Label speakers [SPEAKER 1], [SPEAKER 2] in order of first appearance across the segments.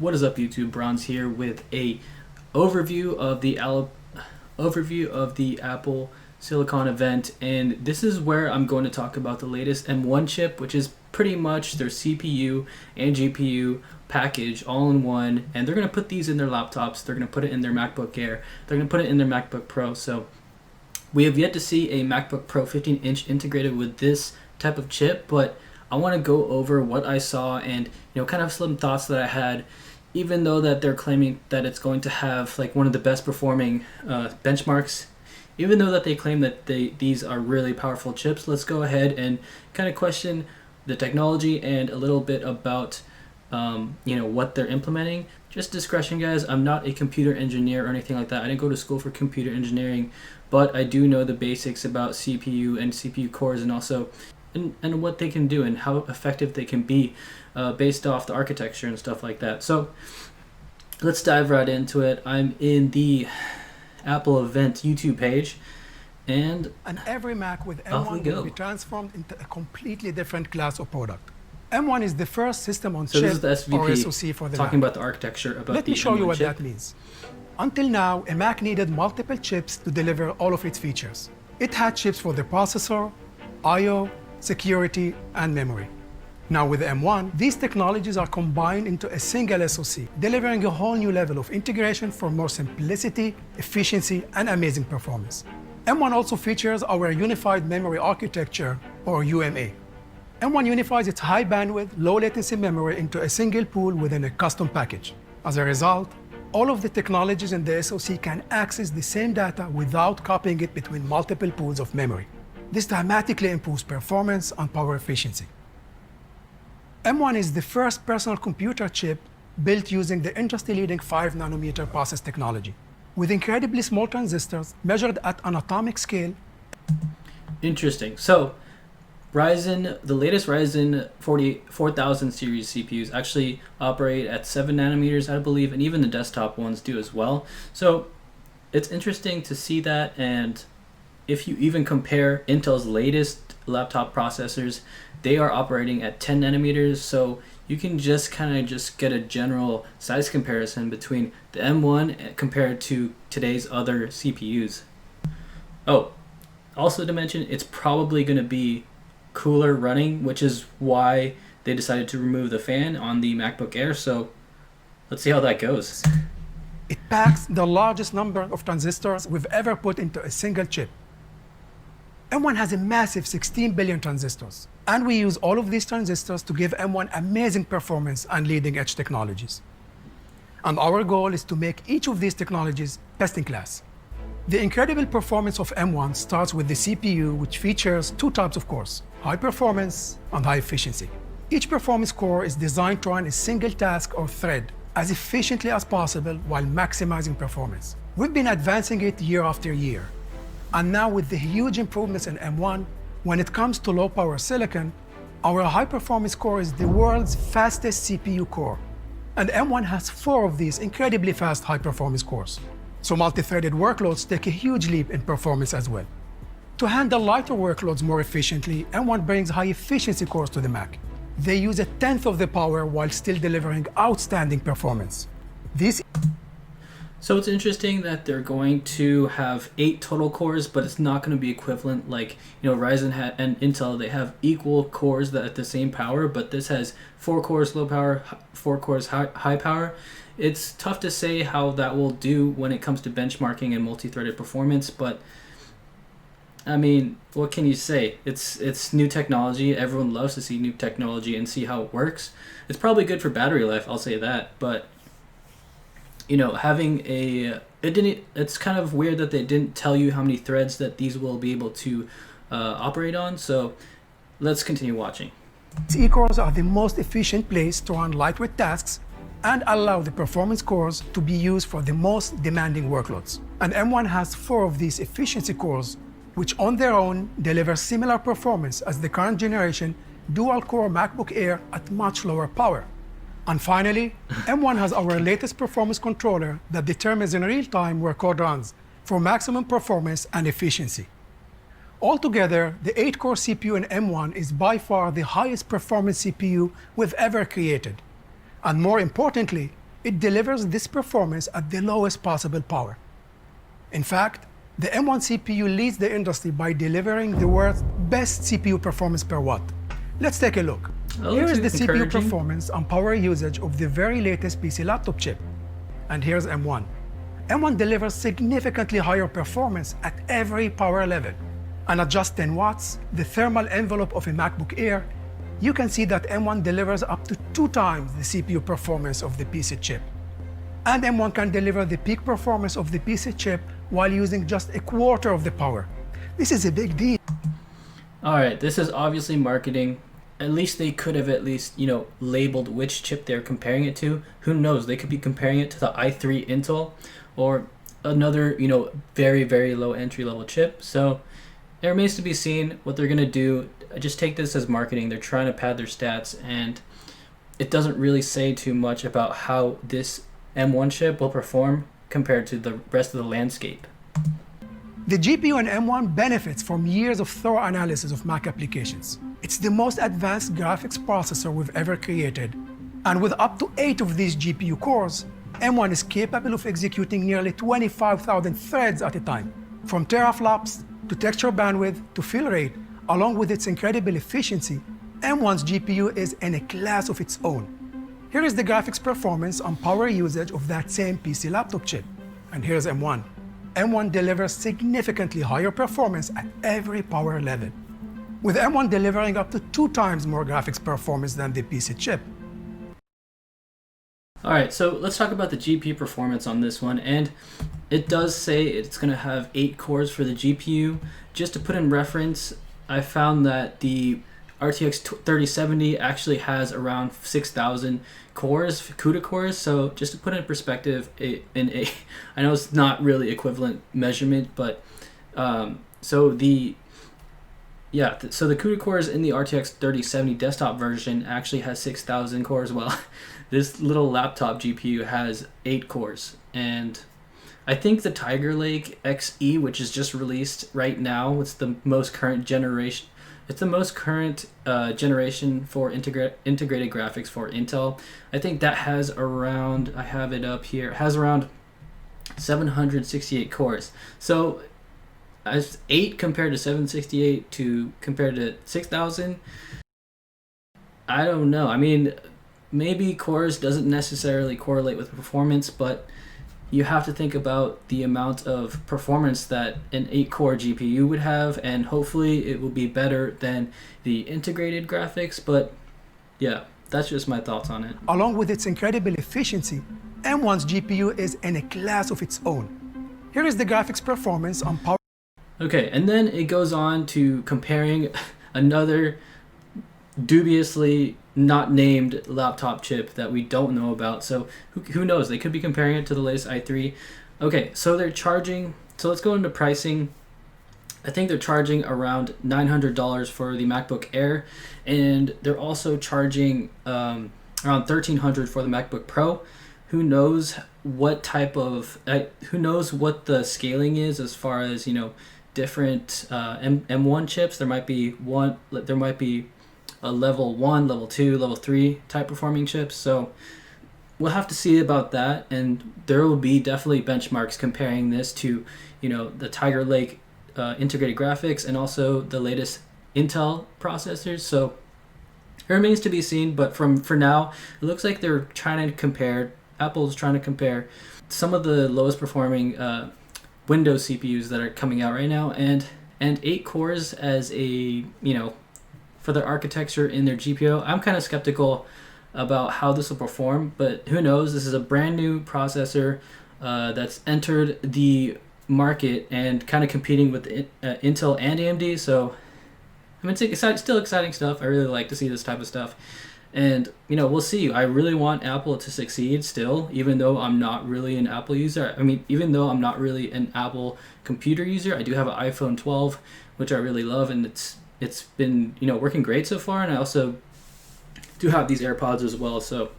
[SPEAKER 1] What is up, YouTube? Bronze here with a overview of the Apple Silicon event, and this is where I'm going to talk about the latest M1 chip, which is pretty much their CPU and GPU package all in one, and they're going to put these in their laptops, they're going to put it in their MacBook Air, they're going to put it in their MacBook Pro. So we have yet to see a MacBook Pro 15-inch integrated with this type of chip, but I want to go over what I saw and kind of some thoughts that I had. Even though that they're claiming that it's going to have like one of the best performing benchmarks, even though that they claim that these are really powerful chips, let's go ahead and kind of question the technology and a little bit about what they're implementing. Just discretion, guys. I'm not a computer engineer or anything like that. I didn't go to school for computer engineering, but I do know the basics about CPU and CPU cores, and also and what they can do and how effective they can be based off the architecture and stuff like that. So let's dive right into it. I'm in the Apple event YouTube page, and
[SPEAKER 2] every Mac with
[SPEAKER 1] off we
[SPEAKER 2] M1
[SPEAKER 1] go.
[SPEAKER 2] will be transformed into a completely different class of product. M1 is the first system on
[SPEAKER 1] So
[SPEAKER 2] chip
[SPEAKER 1] this is the
[SPEAKER 2] or
[SPEAKER 1] SVP
[SPEAKER 2] SoC for the
[SPEAKER 1] talking
[SPEAKER 2] Mac.
[SPEAKER 1] about the architecture about
[SPEAKER 2] Let
[SPEAKER 1] the
[SPEAKER 2] me show you
[SPEAKER 1] M1
[SPEAKER 2] what
[SPEAKER 1] chip.
[SPEAKER 2] that means. Until now, a Mac needed multiple chips to deliver all of its features. It had chips for the processor, I/O, security, and memory. Now with M1, these technologies are combined into a single SoC, delivering a whole new level of integration for more simplicity, efficiency, and amazing performance. M1 also features our Unified Memory Architecture, or UMA. M1 unifies its high bandwidth, low latency memory into a single pool within a custom package. As a result, all of the technologies in the SoC can access the same data without copying it between multiple pools of memory. This dramatically improves performance and power efficiency. M1 is the first personal computer chip built using the industry-leading 5nm process technology, with incredibly small transistors measured at an atomic scale.
[SPEAKER 1] Interesting. So the latest Ryzen 4000 series CPUs actually operate at 7 nanometers, I believe, and even the desktop ones do as well. So it's interesting to see that, and if you even compare Intel's latest laptop processors, they are operating at 10 nanometers, so you can just get a general size comparison between the M1 compared to today's other CPUs. Oh, also to mention, it's probably going to be cooler running, which is why they decided to remove the fan on the MacBook Air, so let's see how that goes.
[SPEAKER 2] It packs the largest number of transistors we've ever put into a single chip. M1 has a massive 16 billion transistors, and we use all of these transistors to give M1 amazing performance and leading-edge technologies. And our goal is to make each of these technologies best in class. The incredible performance of M1 starts with the CPU, which features two types of cores: high performance and high efficiency. Each performance core is designed to run a single task or thread as efficiently as possible while maximizing performance. We've been advancing it year after year. And now with the huge improvements in M1, when it comes to low-power silicon, our high-performance core is the world's fastest CPU core. And M1 has 4 of these incredibly fast high-performance cores. So multi-threaded workloads take a huge leap in performance as well. To handle lighter workloads more efficiently, M1 brings high-efficiency cores to the Mac. They use 1/10 of the power while still delivering outstanding performance.
[SPEAKER 1] So it's interesting that they're going to have 8 total cores, but it's not going to be equivalent. Like, Ryzen and Intel, they have equal cores that at the same power, but this has 4 cores low power, 4 cores high power. It's tough to say how that will do when it comes to benchmarking and multi-threaded performance, but I mean, what can you say? It's new technology. Everyone loves to see new technology and see how it works. It's probably good for battery life, I'll say that, but having it's kind of weird that they didn't tell you how many threads that these will be able to operate on. So let's continue watching.
[SPEAKER 2] These E-cores are the most efficient place to run lightweight tasks and allow the performance cores to be used for the most demanding workloads. And M1 has 4 of these efficiency cores, which on their own deliver similar performance as the current generation dual-core MacBook Air at much lower power. And finally, M1 has our latest performance controller that determines in real time where code runs for maximum performance and efficiency. Altogether, the 8-core CPU in M1 is by far the highest performance CPU we've ever created. And more importantly, It delivers this performance at the lowest possible power. In fact, the M1 CPU leads the industry by delivering the world's best CPU performance per watt. Let's take a look. Here is the CPU performance and power usage of the very latest PC laptop chip. And here's M1. M1 delivers significantly higher performance at every power level. And at just 10 watts, the thermal envelope of a MacBook Air, you can see that M1 delivers up to 2 times the CPU performance of the PC chip. And M1 can deliver the peak performance of the PC chip while using just a quarter of the power. This is a big deal.
[SPEAKER 1] All right, this is obviously marketing. At least they could have labeled which chip they're comparing it to. Who knows? They could be comparing it to the i3 Intel or another, very, very low entry level chip. So it remains to be seen what they're going to do. I just take this as marketing. They're trying to pad their stats, and it doesn't really say too much about how this M1 chip will perform compared to the rest of the landscape.
[SPEAKER 2] The GPU in M1 benefits from years of thorough analysis of Mac applications. It's the most advanced graphics processor we've ever created. And with up to 8 of these GPU cores, M1 is capable of executing nearly 25,000 threads at a time. From teraflops to texture bandwidth to fill rate, along with its incredible efficiency, M1's GPU is in a class of its own. Here is the graphics performance and power usage of that same PC laptop chip. And here's M1. M1 delivers significantly higher performance at every power level, with M1 delivering up to 2 times more graphics performance than the PC chip.
[SPEAKER 1] All right, so let's talk about the GPU performance on this one. And it does say it's going to have 8 cores for the GPU. Just to put in reference, I found that the RTX 3070 actually has around 6,000 cores, CUDA cores. So just to put it in perspective, I know it's not really equivalent measurement, but so the CUDA cores in the RTX 3070 desktop version actually has 6,000 cores. Well, this little laptop GPU has 8 cores, and I think the Tiger Lake XE, which is just released right now, it's the most current generation. It's the most current generation for integrated graphics for Intel. I think that has around, I have it up here, has around 768 cores. So as 8 compared to 768 compared to 6,000, I don't know. I mean, maybe cores doesn't necessarily correlate with performance, but you have to think about the amount of performance that an 8-core GPU would have, and hopefully it will be better than the integrated graphics. But yeah, that's just my thoughts on it.
[SPEAKER 2] Along with its incredible efficiency, M1's GPU is in a class of its own. Here is the graphics performance on power.
[SPEAKER 1] Okay, and then it goes on to comparing another dubiously not named laptop chip that we don't know about. So who knows? They could be comparing it to the latest i3. Okay, so they're charging. So let's go into pricing. I think they're charging around $900 for the MacBook Air, and they're also charging around $1,300 for the MacBook Pro. Who knows what type of who knows what the scaling is as far as different M1 chips. There might be a level 1, level 2, level 3 type performing chips. So we'll have to see about that, and there will be definitely benchmarks comparing this to the Tiger Lake integrated graphics and also the latest Intel processors. So it remains to be seen, but for now, it looks like they're trying to compare. Apple's trying to compare some of the lowest performing Windows CPUs that are coming out right now, and 8 cores as a for their architecture in their GPU. I'm kind of skeptical about how this will perform, but who knows? This is a brand new processor that's entered the market and kind of competing with Intel and AMD. So I mean, it's still exciting stuff. I really like to see this type of stuff. And, we'll see. I really want Apple to succeed still, even though I'm not really an Apple user. I mean, even though I'm not really an Apple computer user, I do have an iPhone 12, which I really love, and it's been, working great so far. And I also do have these AirPods as well. So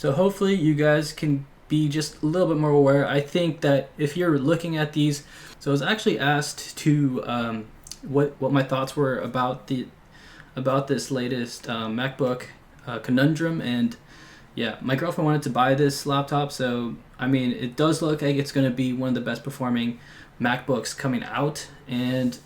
[SPEAKER 1] hopefully you guys can be just a little bit more aware. I think that if you're looking at these, so I was actually asked to what my thoughts were about this latest MacBook conundrum, and Yeah, my girlfriend wanted to buy this laptop, so I mean, it does look like it's going to be one of the best performing MacBooks coming out, and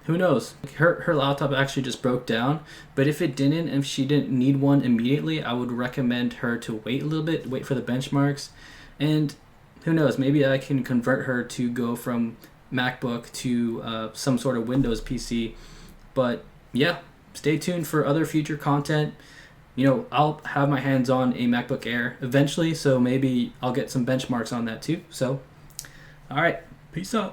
[SPEAKER 1] who knows? Her laptop actually just broke down, but if it didn't, if she didn't need one immediately, I would recommend her to wait a little bit, wait for the benchmarks, and who knows? Maybe I can convert her to go from MacBook to some sort of Windows PC. But yeah, stay tuned for other future content. You know, I'll have my hands on a MacBook Air eventually, so maybe I'll get some benchmarks on that too. So, all right, peace out.